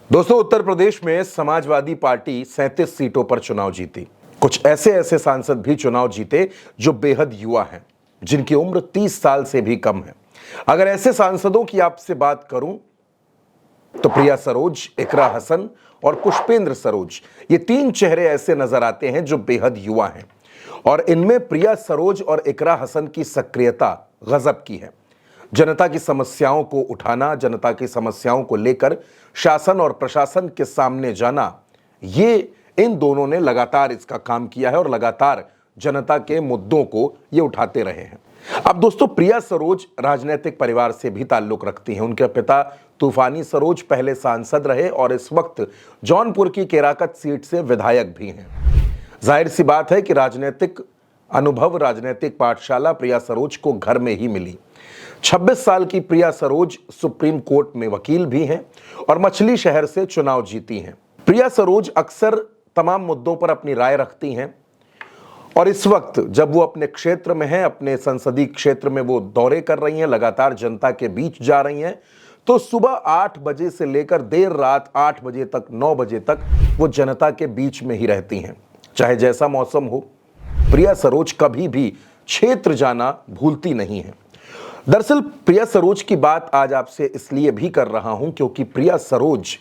दोस्तों, उत्तर प्रदेश में समाजवादी पार्टी 37 सीटों पर चुनाव जीती। कुछ ऐसे सांसद भी चुनाव जीते जो बेहद युवा हैं, जिनकी उम्र 30 साल से भी कम है। अगर ऐसे सांसदों की आपसे बात करूं तो प्रिया सरोज, इकरा हसन और पुष्पेंद्र सरोज, ये तीन चेहरे ऐसे नजर आते हैं जो बेहद युवा हैं। और इनमें प्रिया सरोज और इकरा हसन की सक्रियता गजब की है। जनता की समस्याओं को उठाना, जनता की समस्याओं को लेकर शासन और प्रशासन के सामने जाना, ये इन दोनों ने लगातार इसका काम किया है और लगातार जनता के मुद्दों को ये उठाते रहे हैं। अब दोस्तों, प्रिया सरोज राजनीतिक परिवार से भी ताल्लुक रखती हैं। उनके पिता तूफानी सरोज पहले सांसद रहे और इस वक्त जौनपुर की केराकत सीट से विधायक भी हैं। जाहिर सी बात है कि राजनीतिक अनुभव, राजनीतिक पाठशाला प्रिया सरोज को घर में ही मिली। 26 साल की प्रिया सरोज सुप्रीम कोर्ट में वकील भी हैं और मछली शहर से चुनाव जीती हैं। प्रिया सरोज अक्सर तमाम मुद्दों पर अपनी राय रखती हैं और इस वक्त जब वो अपने क्षेत्र में हैं, अपने संसदीय क्षेत्र में वो दौरे कर रही हैं, लगातार जनता के बीच जा रही हैं, तो सुबह 8 बजे से लेकर देर रात 8 बजे तक, 9 बजे तक वो जनता के बीच में ही रहती हैं। चाहे जैसा मौसम हो, प्रिया सरोज कभी भी क्षेत्र जाना भूलती नहीं है। दरअसल प्रिया सरोज की बात आज आपसे इसलिए भी कर रहा हूं क्योंकि प्रिया सरोज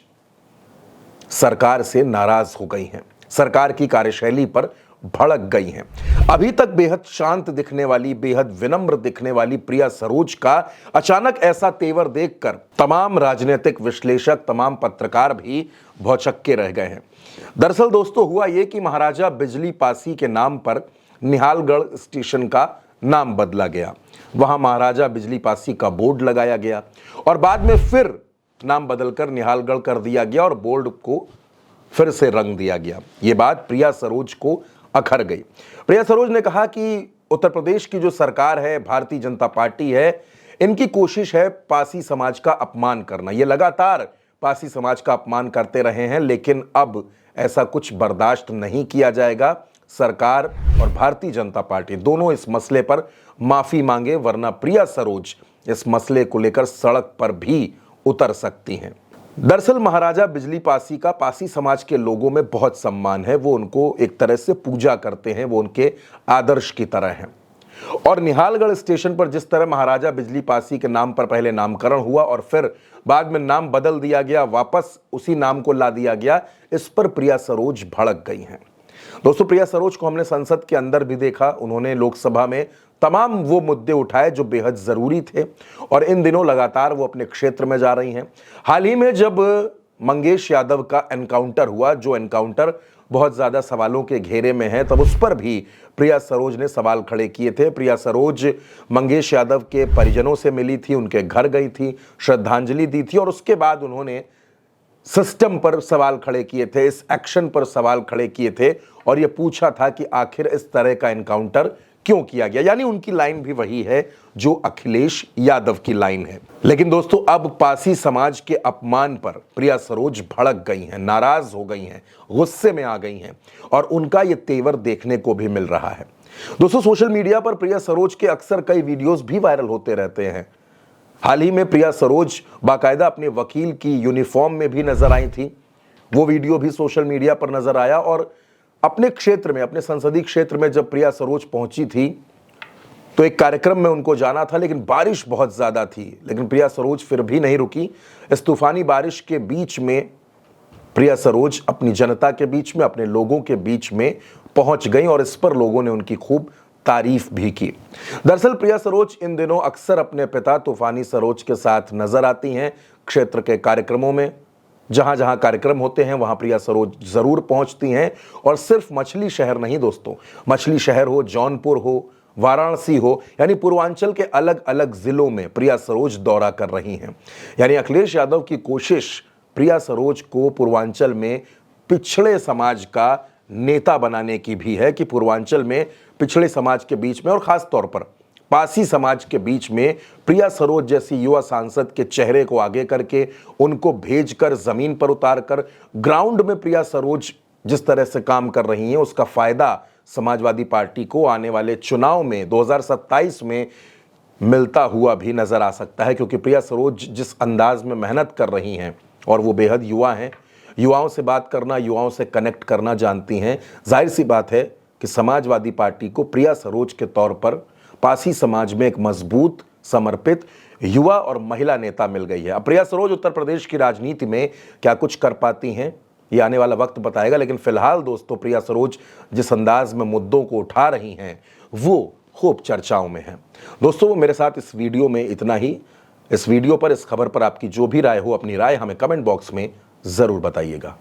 सरकार से नाराज हो गई हैं, सरकार की कार्यशैली पर भड़क गई हैं। अभी तक बेहद शांत दिखने वाली, बेहद विनम्र दिखने वाली प्रिया सरोज का अचानक ऐसा तेवर देखकर तमाम राजनीतिक विश्लेषक, तमाम पत्रकार भी भौचक्के रह गए हैं। दरअसल दोस्तों, हुआ यह कि महाराजा बिजली पासी के नाम पर निहालगढ़ स्टेशन का नाम बदला गया। वहां महाराजा बिजली पासी का बोर्ड लगाया गया और बाद में फिर नाम बदलकर निहालगढ़ कर दिया गया और बोर्ड को फिर से रंग दिया गया। ये बात प्रिया सरोज को अखर गई। प्रिया सरोज ने कहा कि उत्तर प्रदेश की जो सरकार है, भारतीय जनता पार्टी है, इनकी कोशिश है पासी समाज का अपमान करना। ये लगातार पासी समाज का अपमान करते रहे हैं, लेकिन अब ऐसा कुछ बर्दाश्त नहीं किया जाएगा। सरकार और भारतीय जनता पार्टी दोनों इस मसले पर माफी मांगे, वरना प्रिया सरोज इस मसले को लेकर सड़क पर भी उतर सकती हैं। दरअसल महाराजा बिजली पासी का पासी समाज के लोगों में बहुत सम्मान है। वो उनको एक तरह से पूजा करते हैं, वो उनके आदर्श की तरह हैं। और निहालगढ़ स्टेशन पर जिस तरह महाराजा बिजली पासी के नाम पर पहले नामकरण हुआ और फिर बाद में नाम बदल दिया गया, वापस उसी नाम को ला दिया गया, इस पर प्रिया सरोज भड़क गई हैं। दोस्तों, प्रिया सरोज को हमने संसद के अंदर भी देखा। उन्होंने लोकसभा में तमाम वो मुद्दे उठाए जो बेहद जरूरी थे और इन दिनों लगातार वो अपने क्षेत्र में जा रही हैं। हाल ही में जब मंगेश यादव का एनकाउंटर हुआ, जो एनकाउंटर बहुत ज्यादा सवालों के घेरे में है, तब उस पर भी प्रिया सरोज ने सवाल खड़े किए थे। प्रिया सरोज मंगेश यादव के परिजनों से मिली थी, उनके घर गई थी, श्रद्धांजलि दी थी और उसके बाद उन्होंने सिस्टम पर सवाल खड़े किए थे, इस एक्शन पर सवाल खड़े किए थे और यह पूछा था कि आखिर इस तरह का एनकाउंटर क्यों किया गया। यानी उनकी लाइन भी वही है जो अखिलेश यादव की लाइन है। लेकिन दोस्तों, अब पासी समाज के अपमान पर प्रिया सरोज भड़क गई हैं, नाराज हो गई हैं, गुस्से में आ गई हैं और उनका ये तेवर देखने को भी मिल रहा है। दोस्तों, सोशल मीडिया पर प्रिया सरोज के अक्सर कई वीडियोस भी वायरल होते रहते हैं। हाल ही में प्रिया सरोज बाकायदा अपने वकील की यूनिफॉर्म में भी नजर आई थी। वो वीडियो भी सोशल मीडिया पर नजर आया और अपने क्षेत्र में, अपने संसदीय क्षेत्र में जब प्रिया सरोज पहुंची थी तो एक कार्यक्रम में उनको जाना था, लेकिन बारिश बहुत ज्यादा थी। लेकिन प्रिया सरोज फिर भी नहीं रुकी। इस तूफानी बारिश के बीच में प्रिया सरोज अपनी जनता के बीच में, अपने लोगों के बीच में पहुंच गई और इस पर लोगों ने उनकी खूब तारीफ भी की। दरअसल प्रिया सरोज इन दिनों अक्सर अपने पिता तूफानी सरोज के साथ नजर आती हैं क्षेत्र के कार्यक्रमों में। जहां जहां कार्यक्रम होते हैं वहां प्रिया सरोज जरूर पहुंचती हैं और सिर्फ मछली शहर नहीं दोस्तों, मछली शहर हो, जौनपुर हो, वाराणसी हो, यानी पूर्वांचल के अलग अलग जिलों में प्रिया सरोज दौरा कर रही हैं। यानी अखिलेश यादव की कोशिश प्रिया सरोज को पूर्वांचल में पिछड़े समाज का नेता बनाने की भी है कि पूर्वांचल में पिछड़े समाज के बीच में और खास तौर पर पासी समाज के बीच में प्रिया सरोज जैसी युवा सांसद के चेहरे को आगे करके, उनको भेजकर, जमीन पर उतारकर, ग्राउंड में प्रिया सरोज जिस तरह से काम कर रही हैं, उसका फायदा समाजवादी पार्टी को आने वाले चुनाव में 2027 में मिलता हुआ भी नजर आ सकता है। क्योंकि प्रिया सरोज जिस अंदाज में मेहनत कर रही हैं और वो बेहद युवा हैं, युवाओं से बात करना, युवाओं से कनेक्ट करना जानती हैं। जाहिर सी बात है कि समाजवादी पार्टी को प्रिया सरोज के तौर पर पासी समाज में एक मजबूत, समर्पित युवा और महिला नेता मिल गई है। अब प्रिया सरोज उत्तर प्रदेश की राजनीति में क्या कुछ कर पाती हैं, ये आने वाला वक्त बताएगा। लेकिन फिलहाल दोस्तों, प्रिया सरोज जिस अंदाज में मुद्दों को उठा रही हैं वो खूब चर्चाओं में है। दोस्तों, मेरे साथ इस वीडियो में इतना ही। इस वीडियो पर, इस खबर पर आपकी जो भी राय हो, अपनी राय हमें कमेंट बॉक्स में जरूर बताइएगा।